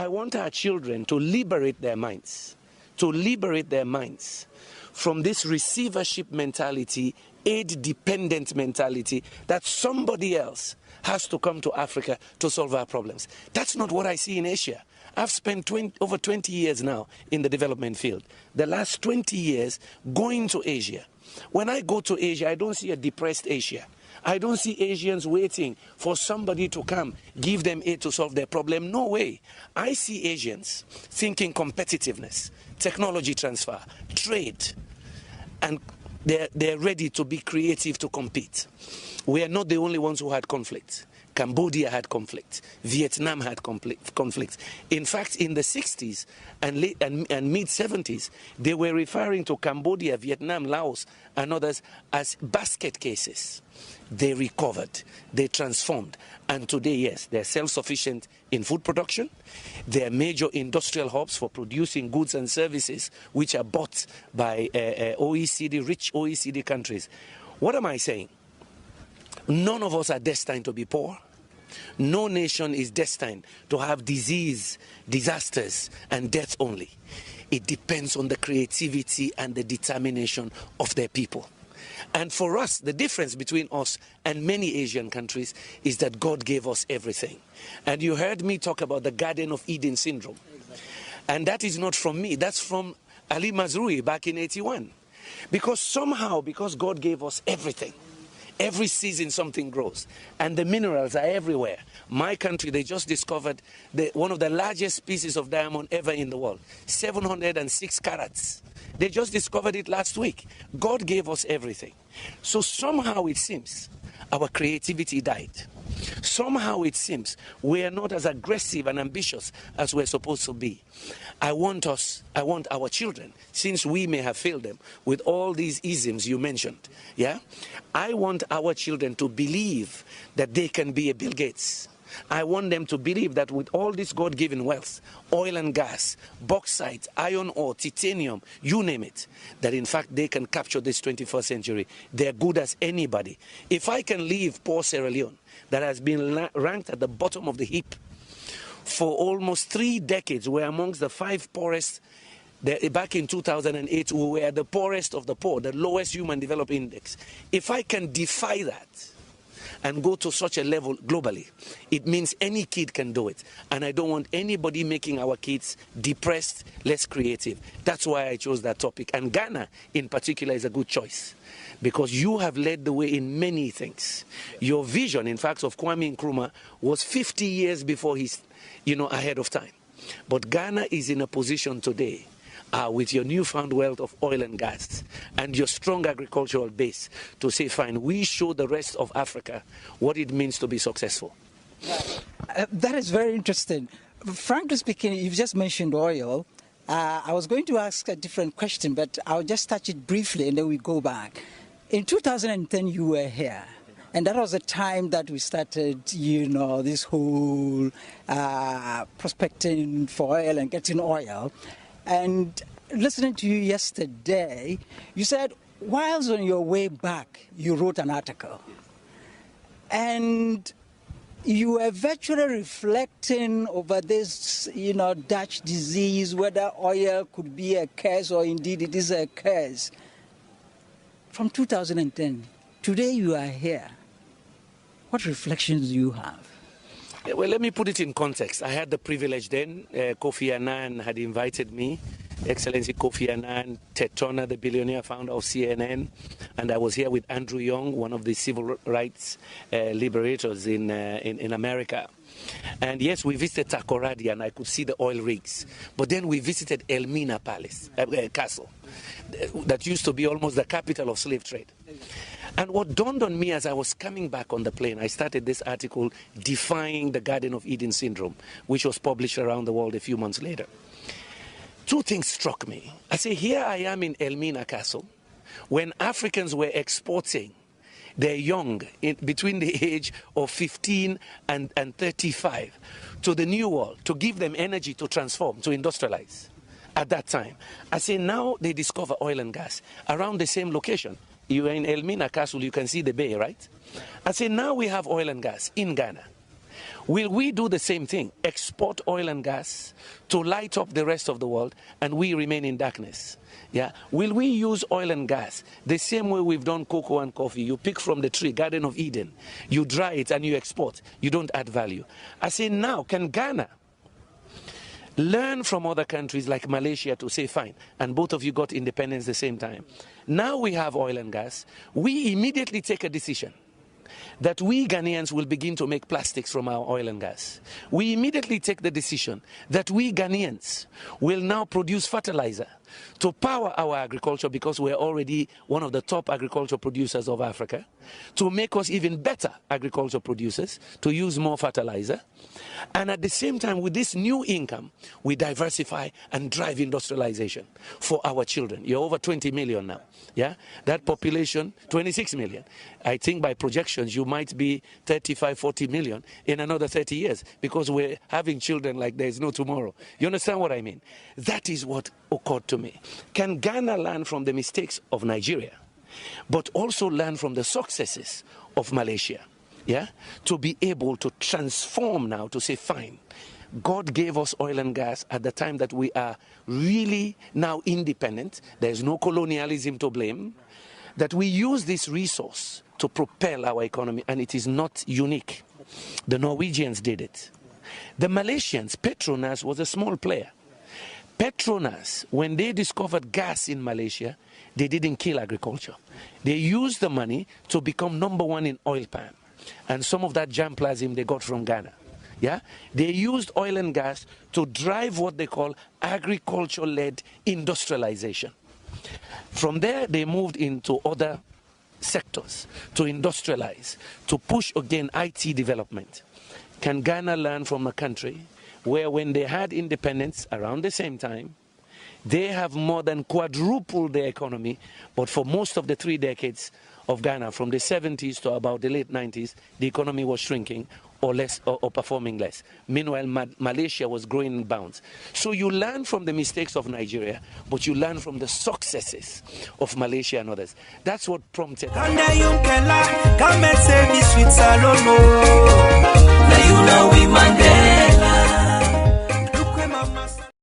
I want our children to liberate their minds, from this receivership mentality, aid-dependent mentality that somebody else has to come to Africa to solve our problems. That's not what I see in Asia. I've spent over 20 years now in the development field. The last 20 years going to Asia. When I go to Asia, I don't see a depressed Asia. I don't see Asians waiting for somebody to come, give them aid to solve their problem. No way. I see Asians thinking competitiveness, technology transfer, trade, and they're ready to be creative to compete. We are not the only ones who had conflict. Cambodia had conflict. Vietnam had conflict. In fact, in the 60s and mid-70s, they were referring to Cambodia, Vietnam, Laos, and others as basket cases. They recovered, they transformed, and today, yes, they're self-sufficient in food production. They're major industrial hubs for producing goods and services which are bought by rich OECD countries. What am I saying? None of us are destined to be poor. No nation is destined to have disease, disasters, and death only. It depends on the creativity and the determination of their people. And for us, the difference between us and many Asian countries is that God gave us everything. And you heard me talk about the Garden of Eden syndrome. And that is not from me. That's from Ali Mazrui back in 81. Because God gave us everything. Every season something grows, and the minerals are everywhere. My country, they just discovered one of the largest species of diamond ever in the world, 706 carats. They just discovered it last week. God gave us everything. So somehow it seems our creativity died. Somehow it seems we are not as aggressive and ambitious as we're supposed to be. I want our children, since we may have failed them with all these isms you mentioned, yeah? I want our children to believe that they can be a Bill Gates. I want them to believe that with all this God-given wealth, oil and gas, bauxite, iron ore, titanium, you name it, that in fact they can capture this 21st century. They're good as anybody. If I can leave poor Sierra Leone, that has been ranked at the bottom of the heap for almost 3 decades, we're amongst the 5 poorest. Back in 2008, we were the poorest of the poor, the lowest human development index. If I can defy that and go to such a level globally, it means any kid can do it. And I don't want anybody making our kids depressed, less creative. That's why I chose that topic. And Ghana, in particular, is a good choice, because you have led the way in many things. Your vision, in fact, of Kwame Nkrumah was 50 years before he's, ahead of time. But Ghana is in a position today, with your newfound wealth of oil and gas and your strong agricultural base, to say, fine, we show the rest of Africa what it means to be successful. That is very interesting. Frankly speaking, you've just mentioned oil. I was going to ask a different question, but I'll just touch it briefly and then we go back. In 2010, you were here. And that was the time that we started, this whole prospecting for oil and getting oil. And listening to you yesterday, you said, whilst on your way back, you wrote an article. And you were virtually reflecting over this, Dutch disease, whether oil could be a curse or indeed it is a curse. From 2010, today you are here. What reflections do you have? Well, let me put it in context. I had the privilege then. Kofi Annan had invited me, Excellency Kofi Annan, Ted Turner, the billionaire founder of CNN, and I was here with Andrew Young, one of the civil rights liberators in America. And yes, we visited Takoradi and I could see the oil rigs. But then we visited Elmina Castle, that used to be almost the capital of slave trade. And what dawned on me as I was coming back on the plane, I started this article, Defying the Garden of Eden Syndrome, which was published around the world a few months later. 2 things struck me. I say, here I am in Elmina Castle, when Africans were exporting their young between the age of 15 and 35 to the New World to give them energy to transform, to industrialize at that time. I say, now they discover oil and gas around the same location. You are in Elmina Castle, you can see the bay, right? I say, now we have oil and gas in Ghana. Will we do the same thing? Export oil and gas to light up the rest of the world and we remain in darkness? Yeah. Will we use oil and gas the same way we've done cocoa and coffee? You pick from the tree, Garden of Eden, you dry it and you export. You don't add value. I say now, can Ghana learn from other countries like Malaysia to say, fine, and both of you got independence at the same time. Now we have oil and gas. We immediately take a decision that we Ghanaians will begin to make plastics from our oil and gas. We immediately take the decision that we Ghanaians will now produce fertilizer to power our agriculture, because we're already one of the top agriculture producers of Africa, to make us even better agriculture producers, to use more fertilizer. And at the same time, with this new income, we diversify and drive industrialization for our children. You're over 20 million now. Yeah, that population, 26 million. I think by projections, you might be 35, 40 million in another 30 years, because we're having children like there's no tomorrow. You understand what I mean? That is what occurred to me. Can Ghana learn from the mistakes of Nigeria, but also learn from the successes of Malaysia? Yeah, to be able to transform now, to say, fine, God gave us oil and gas at the time that we are really now independent. There's no colonialism to blame. That we use this resource to propel our economy, and it is not unique. The Norwegians did it. The Malaysians, Petronas was a small player. Petronas, when they discovered gas in Malaysia, they didn't kill agriculture. They used the money to become #1 in oil palm. And some of that germplasm they got from Ghana. Yeah? They used oil and gas to drive what they call agriculture-led industrialization. From there, they moved into other sectors to industrialize, to push again IT development. Can Ghana learn from a country where, when they had independence around the same time, they have more than quadrupled their economy, but for most of the 3 decades of Ghana, from the 70s to about the late 90s, the economy was shrinking or less, or performing less. Meanwhile, Malaysia was growing in bounds. So you learn from the mistakes of Nigeria, but you learn from the successes of Malaysia and others. That's what prompted. Come and say this with Salomo. Now you know we man there.